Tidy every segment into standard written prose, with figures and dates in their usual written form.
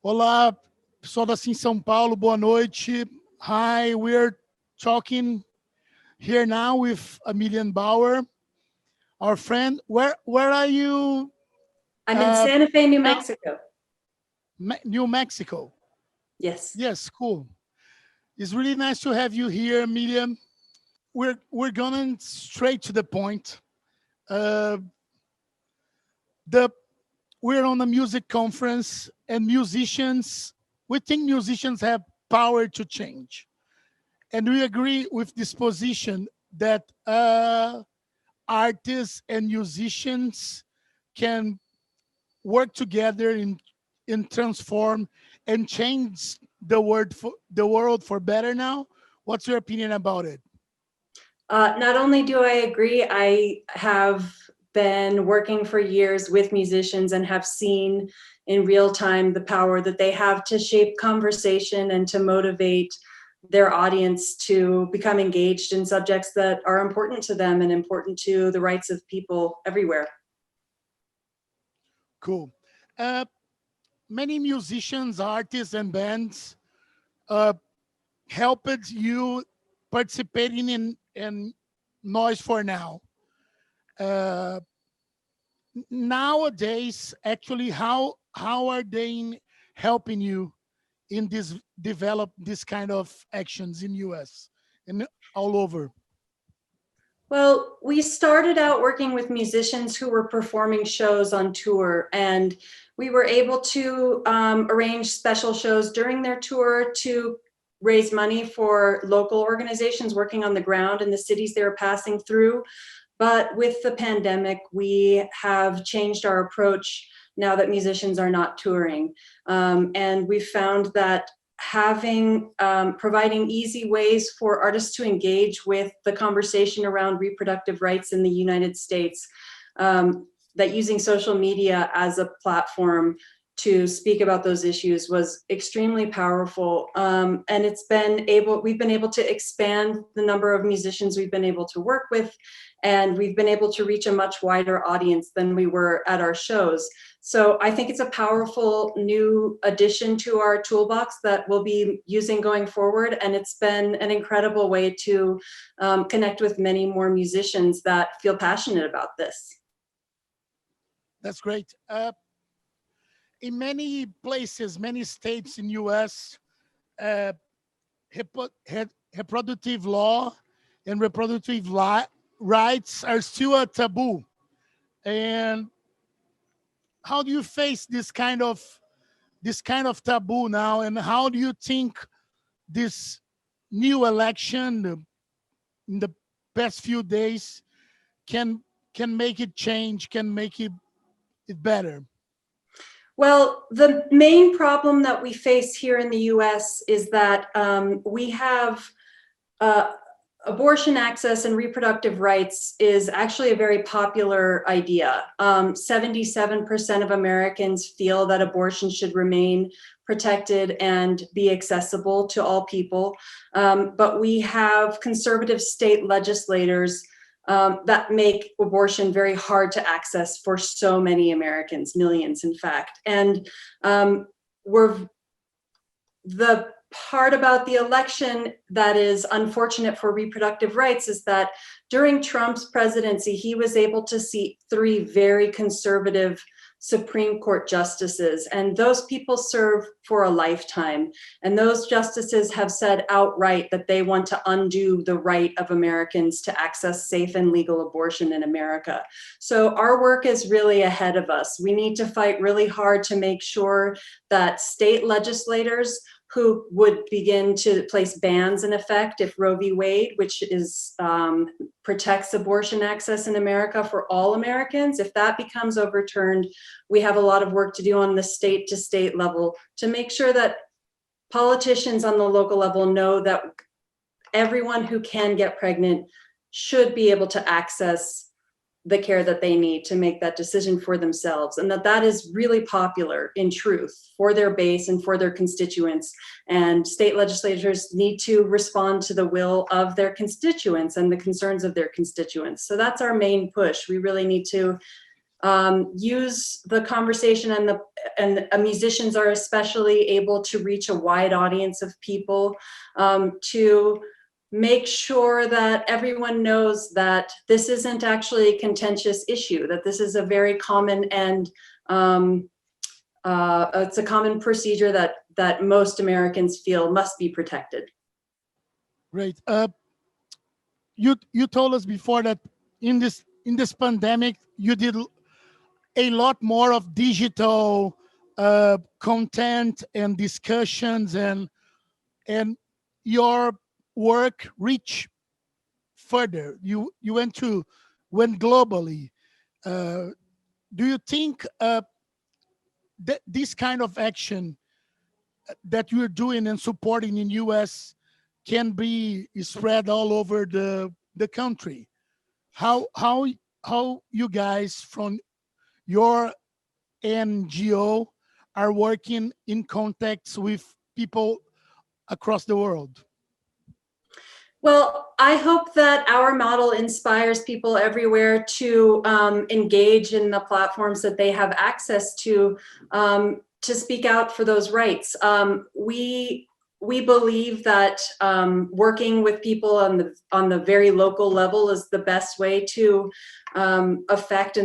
Olá, pessoal da Sim São Paulo, boa noite. Hi, we're talking here now with Amelia and Bauer, our friend. Where are you? I'm in Santa Fe, New now? Mexico. New Mexico. Yes. Yes, cool. It's really nice to have you here, Amelia. We're going straight to the point. Uh, we're on a music conference, and we think musicians have power to change. And we agree with this position that artists and musicians can work together in transform and change the world for better now. What's your opinion about it? Not only do I agree, I have been working for years with musicians and have seen in real time the power that they have to shape conversation and to motivate their audience to become engaged in subjects that are important to them and important to the rights of people everywhere. Cool. Many musicians, artists, and bands helped you participating in Noise for Now. Nowadays, actually, how are they helping you in develop this kind of actions in US and all over? Well, we started out working with musicians who were performing shows on tour, and we were able to arrange special shows during their tour to raise money for local organizations working on the ground in the cities they were passing through. But with the pandemic, we have changed our approach now that musicians are not touring. And we found that providing easy ways for artists to engage with the conversation around reproductive rights in the United States, that using social media as a platform to speak about those issues was extremely powerful. And we've been able to expand the number of musicians we've been able to work with, and we've been able to reach a much wider audience than we were at our shows. So I think it's a powerful new addition to our toolbox that we'll be using going forward. And it's been an incredible way to connect with many more musicians that feel passionate about this. That's great. In many places, many states in US, reproductive law and reproductive rights are still a taboo. And how do you face this kind of taboo now? And how do you think this new election in the past few days can make it change, can make it better? Well, the main problem that we face here in the US is that we have abortion access and reproductive rights is actually a very popular idea. 77% of Americans feel that abortion should remain protected and be accessible to all people. But we have conservative state legislators that make abortion very hard to access for so many Americans, millions, in fact. And the part about the election that is unfortunate for reproductive rights is that during Trump's presidency, he was able to seat 3 very conservative Supreme Court justices, and those people serve for a lifetime. And those justices have said outright that they want to undo the right of Americans to access safe and legal abortion in America. So our work is really ahead of us. We need to fight really hard to make sure that state legislators who would begin to place bans in effect if Roe v. Wade, which is protects abortion access in America for all Americans, if that becomes overturned, we have a lot of work to do on the state-to-state level to make sure that politicians on the local level know that everyone who can get pregnant should be able to access the care that they need to make that decision for themselves, and that is really popular in truth for their base and for their constituents. And state legislators need to respond to the will of their constituents and the concerns of their constituents. So that's our main push. We really need to use the conversation, and musicians are especially able to reach a wide audience of people, to make sure that everyone knows that this isn't actually a contentious issue, that this is a very common and it's a common procedure that most Americans feel must be protected. Great. You told us before that in this pandemic you did a lot more of digital content and discussions, and your work reached further. You went globally. Do you think that this kind of action that you're doing and supporting in US can be spread all over the country? How you guys from your NGO are working in contacts with people across the world? Well, I hope that our model inspires people everywhere to engage in the platforms that they have access to speak out for those rights. We believe that working with people on the very local level is the best way to affect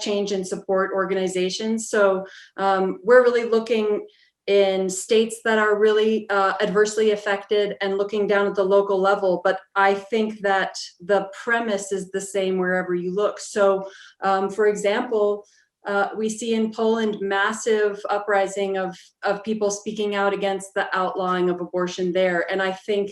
change and support organizations. So we're really looking in states that are really adversely affected and looking down at the local level. But I think that the premise is the same wherever you look. So for example, we see in Poland massive uprising of people speaking out against the outlawing of abortion there. And I think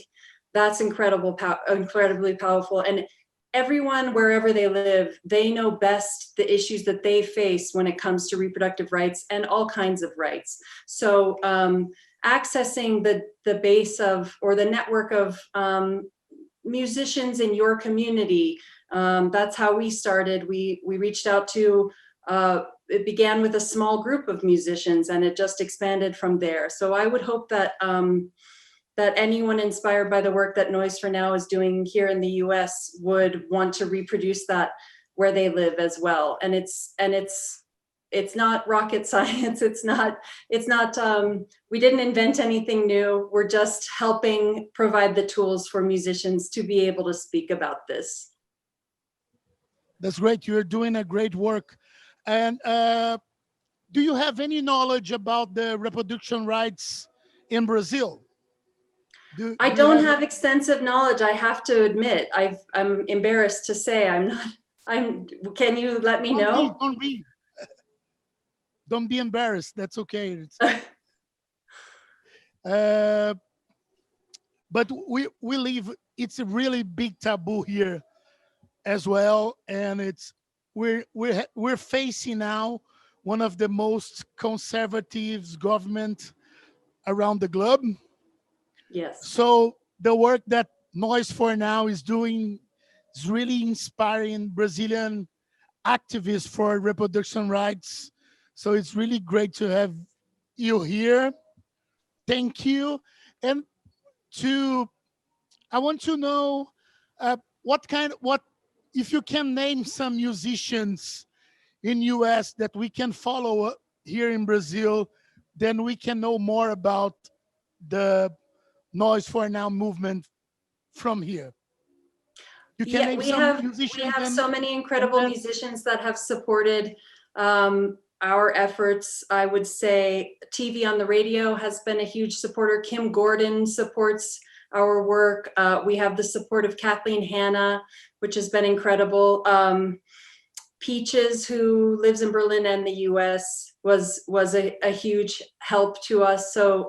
that's incredibly powerful. And everyone, wherever they live, they know best the issues that they face when it comes to reproductive rights and all kinds of rights. So accessing the base of, or the network of musicians in your community, that's how we started. We reached out to, it began with a small group of musicians and it just expanded from there. So I would hope that that anyone inspired by the work that Noise for Now is doing here in the US would want to reproduce that where they live as well. And it's not rocket science. It's not, we didn't invent anything new. We're just helping provide the tools for musicians to be able to speak about this. That's great. You're doing a great work. And do you have any knowledge about the reproduction rights in Brazil? I don't have extensive knowledge, I have to admit. I'm embarrassed to say I'm not. Can you let me know? Don't be embarrassed. That's okay. But we live. It's a really big taboo here, as well, and we're facing now one of the most conservative government around the globe. Yes. So the work that Noise for Now is doing is really inspiring Brazilian activists for reproduction rights. So it's really great to have you here. Thank you. And I want to know what if you can name some musicians in US that we can follow here in Brazil, then we can know more about the Noise for Now movement from here. You can name some musicians. We have so many incredible musicians that have supported our efforts. I would say TV on the Radio has been a huge supporter. Kim Gordon supports our work. We have the support of Kathleen Hanna, which has been incredible. Peaches, who lives in Berlin and the US, was a huge help to us. So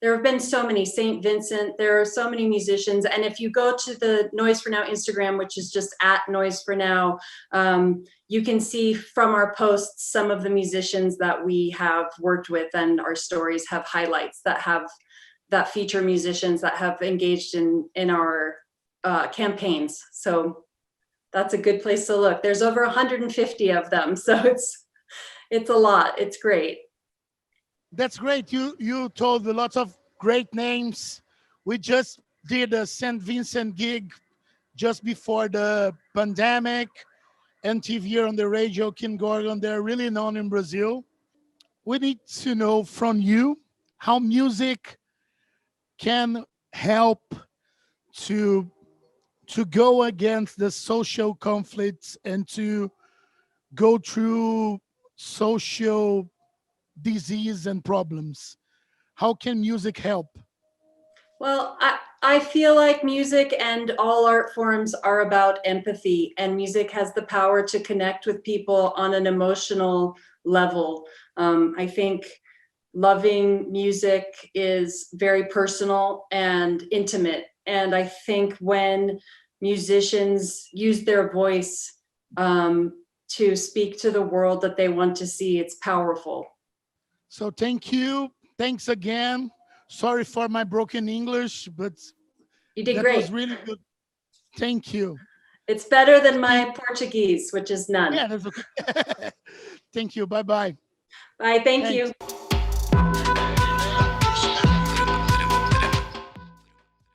there have been so many. St. Vincent, there are so many musicians. And if you go to the Noise for Now Instagram, which is just @NoiseForNow, you can see from our posts some of the musicians that we have worked with, and our stories have highlights that feature musicians that have engaged in our campaigns. So that's a good place to look. There's over 150 of them, so it's a lot. It's great. That's great. You told lots of great names. We just did a St. Vincent gig just before the pandemic, NTV or on the radio, Kim Gordon, they're really known in Brazil. We need to know from you how music can help to go against the social conflicts and to go through social disease and problems. How can music help? Well, I feel like music and all art forms are about empathy, and music has the power to connect with people on an emotional level. I think loving music is very personal and intimate. And I think when musicians use their voice to speak to the world that they want to see, it's powerful. So thank you. Thanks again. Sorry for my broken English, but You did that great. was really good. Thank you. It's better than my Portuguese, which is none. Yeah, that's okay. Thank you. Bye-bye. Bye, thank Thanks. you.